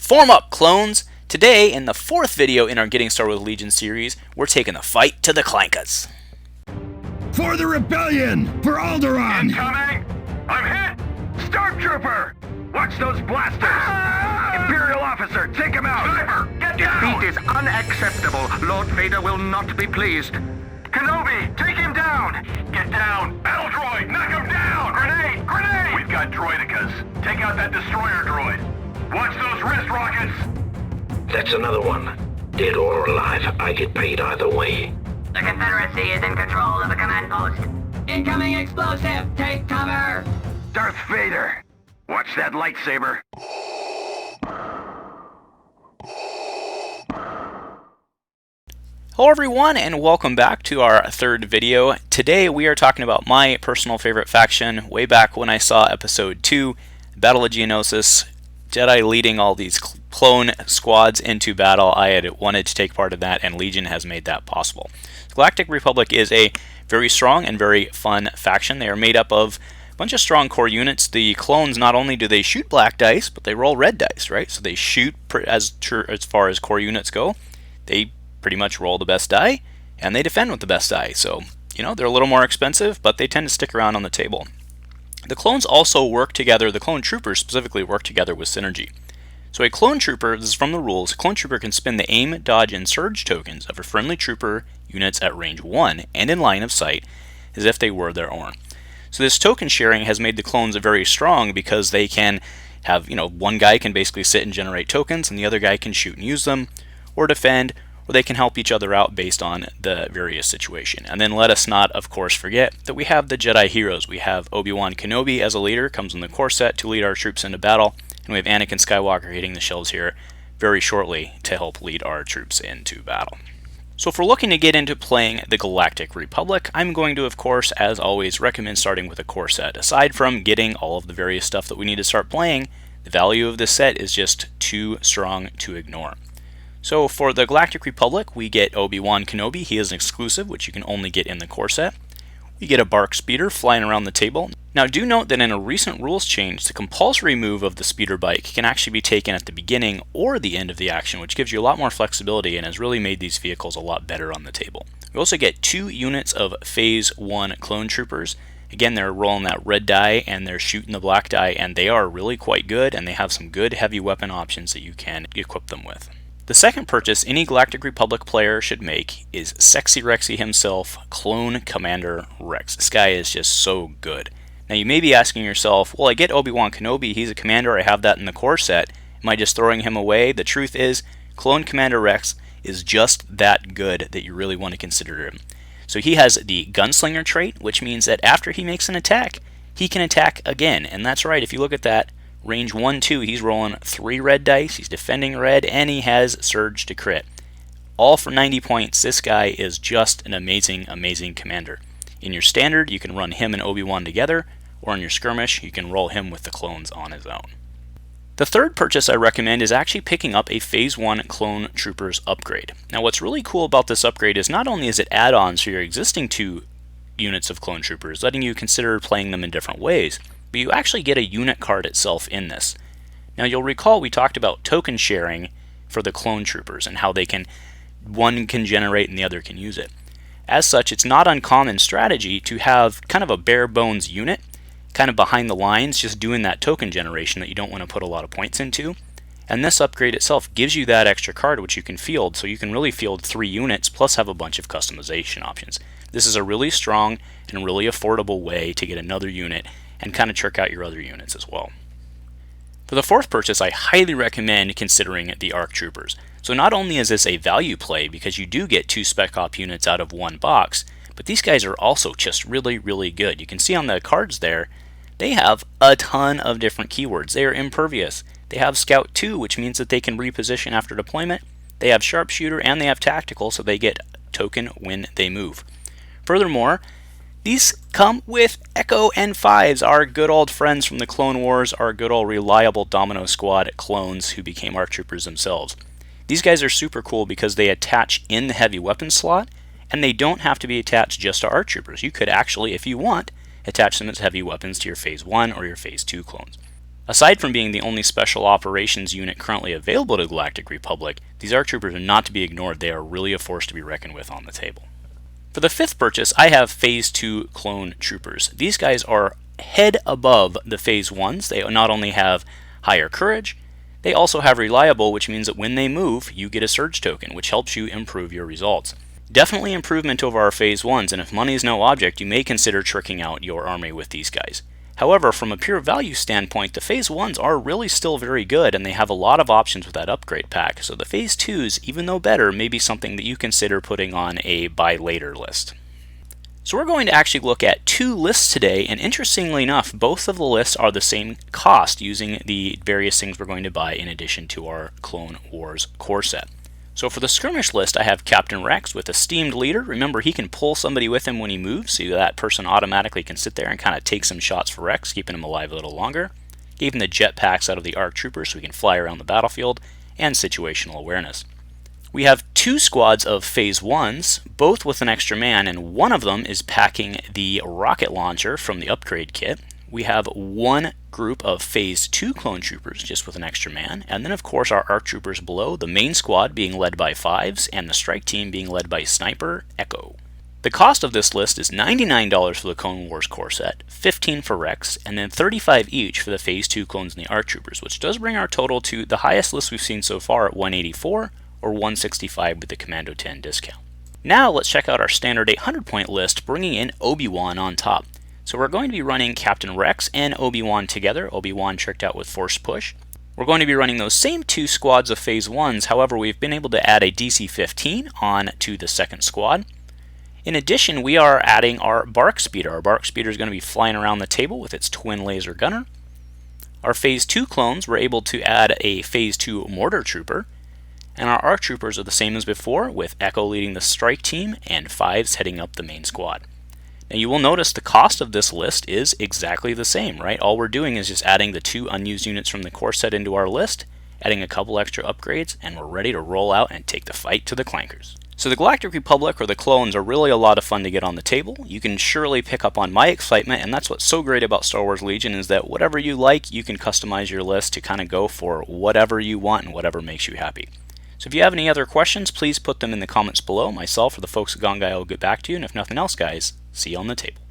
Form up, clones! Today, in the fourth video in our Getting Started with Legion series, we're taking the fight to the Clankas. For the rebellion! For Alderaan! Incoming! I'm hit! Stormtrooper! Watch those blasters! Imperial officer, take him out! Sniper, get down! Defeat is unacceptable. Lord Vader will not be pleased. Kenobi, take him down! Get down! Battle droid, knock him down! Grenade! Grenade! We've got droidicas. Take out that destroyer droid. Watch those wrist rockets! That's another one. Dead or alive, I get paid either way. The Confederacy is in control of the command post. Incoming explosive! Take cover! Darth Vader! Watch that lightsaber! Hello everyone, and welcome back to our third video. Today we are talking about my personal favorite faction way back when I saw episode 2, Battle of Geonosis, Jedi leading all these clone squads into battle. I had wanted to take part of that, and Legion has made that possible. The Galactic Republic is a very strong and very fun faction. They are made up of a bunch of strong core units. The clones, not only do they shoot black dice, but they roll red dice, right? So they shoot, as far as core units go, they pretty much roll the best die, and they defend with the best die. So, you know, they're a little more expensive, but they tend to stick around on the table. The clones also work together, the clone troopers specifically work together with synergy. So a clone trooper, this is from the rules, a clone trooper can spend the aim, dodge, and surge tokens of a friendly trooper units at range 1 and in line of sight as if they were their own. So this token sharing has made the clones very strong because they can have, one guy can basically sit and generate tokens and the other guy can shoot and use them, or defend, or they can help each other out based on the various situation. And then let us not, of course, forget that we have the Jedi heroes. We have Obi-Wan Kenobi as a leader, comes in the core set to lead our troops into battle, and we have Anakin Skywalker hitting the shelves here very shortly to help lead our troops into battle. So if we're looking to get into playing the Galactic Republic, I'm going to, of course, as always, recommend starting with a core set. Aside from getting all of the various stuff that we need to start playing, the value of this set is just too strong to ignore. So for the Galactic Republic, we get Obi-Wan Kenobi. He is an exclusive, which you can only get in the core set. We get a Bark Speeder flying around the table. Now do note that in a recent rules change, the compulsory move of the Speeder Bike can actually be taken at the beginning or the end of the action, which gives you a lot more flexibility and has really made these vehicles a lot better on the table. We also get 2 units of Phase 1 Clone Troopers. Again, they're rolling that red die and they're shooting the black die, and they are really quite good, and they have some good heavy weapon options that you can equip them with. The second purchase any Galactic Republic player should make is Sexy Rexy himself, Clone Commander Rex. This guy is just so good. Now you may be asking yourself, well, I get Obi-Wan Kenobi, he's a commander, I have that in the core set. Am I just throwing him away? The truth is, Clone Commander Rex is just that good that you really want to consider him. So he has the Gunslinger trait, which means that after he makes an attack, he can attack again. And that's right, if you look at that, range 1-2, he's rolling 3 red dice, he's defending red, and he has surge to crit. All for 90 points. This guy is just an amazing, amazing commander. In your standard, you can run him and Obi-Wan together, or in your skirmish, you can roll him with the clones on his own. The third purchase I recommend is actually picking up a Phase 1 Clone Troopers upgrade. Now what's really cool about this upgrade is not only is it add-ons to your existing 2 units of Clone Troopers, letting you consider playing them in different ways, but you actually get a unit card itself in this. Now you'll recall we talked about token sharing for the Clone Troopers and how one can generate and the other can use it. As such, it's not uncommon strategy to have kind of a bare bones unit, kind of behind the lines, just doing that token generation that you don't want to put a lot of points into. And this upgrade itself gives you that extra card which you can field, so you can really field 3 units plus have a bunch of customization options. This is a really strong and really affordable way to get another unit and kind of trick out your other units as well. For the fourth purchase, I highly recommend considering the ARC Troopers. So not only is this a value play because you do get 2 Spec Op units out of 1 box, but these guys are also just really, really good. You can see on the cards there, they have a ton of different keywords. They are impervious. They have Scout 2, which means that they can reposition after deployment. They have Sharpshooter, and they have Tactical, so they get token when they move. Furthermore, these come with Echo N5s, our good old friends from the Clone Wars, our good old reliable Domino Squad clones who became ARC Troopers themselves. These guys are super cool because they attach in the heavy weapon slot, and they don't have to be attached just to ARC Troopers. You could actually, if you want, attach them as heavy weapons to your Phase 1 or your Phase 2 clones. Aside from being the only special operations unit currently available to Galactic Republic, these ARC troopers are not to be ignored. They are really a force to be reckoned with on the table. For the 5th purchase, I have Phase 2 clone troopers. These guys are head above the Phase 1s. They not only have higher courage, they also have reliable, which means that when they move, you get a surge token, which helps you improve your results. Definitely improvement over our Phase 1s, and if money is no object, you may consider tricking out your army with these guys. However, from a pure value standpoint, the Phase 1s are really still very good, and they have a lot of options with that upgrade pack, so the Phase 2s, even though better, may be something that you consider putting on a buy later list. So we're going to actually look at 2 lists today, and interestingly enough, both of the lists are the same cost using the various things we're going to buy in addition to our Clone Wars core set. So for the skirmish list, I have Captain Rex with Esteemed Leader. Remember, he can pull somebody with him when he moves, so that person automatically can sit there and kind of take some shots for Rex, keeping him alive a little longer. Gave him the jetpacks out of the ARC Troopers so he can fly around the battlefield, and situational awareness. We have 2 squads of Phase 1s, both with an extra man, and one of them is packing the rocket launcher from the upgrade kit. We have 1 group of Phase 2 clone troopers, just with an extra man, and then of course our ARC troopers below, the main squad being led by 5s, and the strike team being led by Sniper Echo. The cost of this list is $99 for the Clone Wars core set, $15 for Rex, and then $35 each for the Phase 2 clones and the ARC troopers, which does bring our total to the highest list we've seen so far at $184, or $165 with the Commando 10 discount. Now let's check out our standard 800 point list, bringing in Obi-Wan on top. So we're going to be running Captain Rex and Obi-Wan together, Obi-Wan tricked out with Force Push. We're going to be running those same 2 squads of Phase 1s, however we've been able to add a DC-15 on to the 2nd squad. In addition, we are adding our Bark Speeder. Our Bark Speeder is going to be flying around the table with its twin laser gunner. Our Phase 2 clones, we're able to add a Phase 2 Mortar Trooper. And our ARC Troopers are the same as before, with Echo leading the strike team and 5s heading up the main squad. Now you will notice the cost of this list is exactly the same, right? All we're doing is just adding the 2 unused units from the core set into our list, adding a couple extra upgrades, and we're ready to roll out and take the fight to the clankers. So the Galactic Republic, or the clones, are really a lot of fun to get on the table. You can surely pick up on my excitement, and that's what's so great about Star Wars Legion, is that whatever you like, you can customize your list to kind of go for whatever you want and whatever makes you happy. So if you have any other questions, please put them in the comments below. Myself or the folks at Gongaii will get back to you, and if nothing else, guys, see you on the table.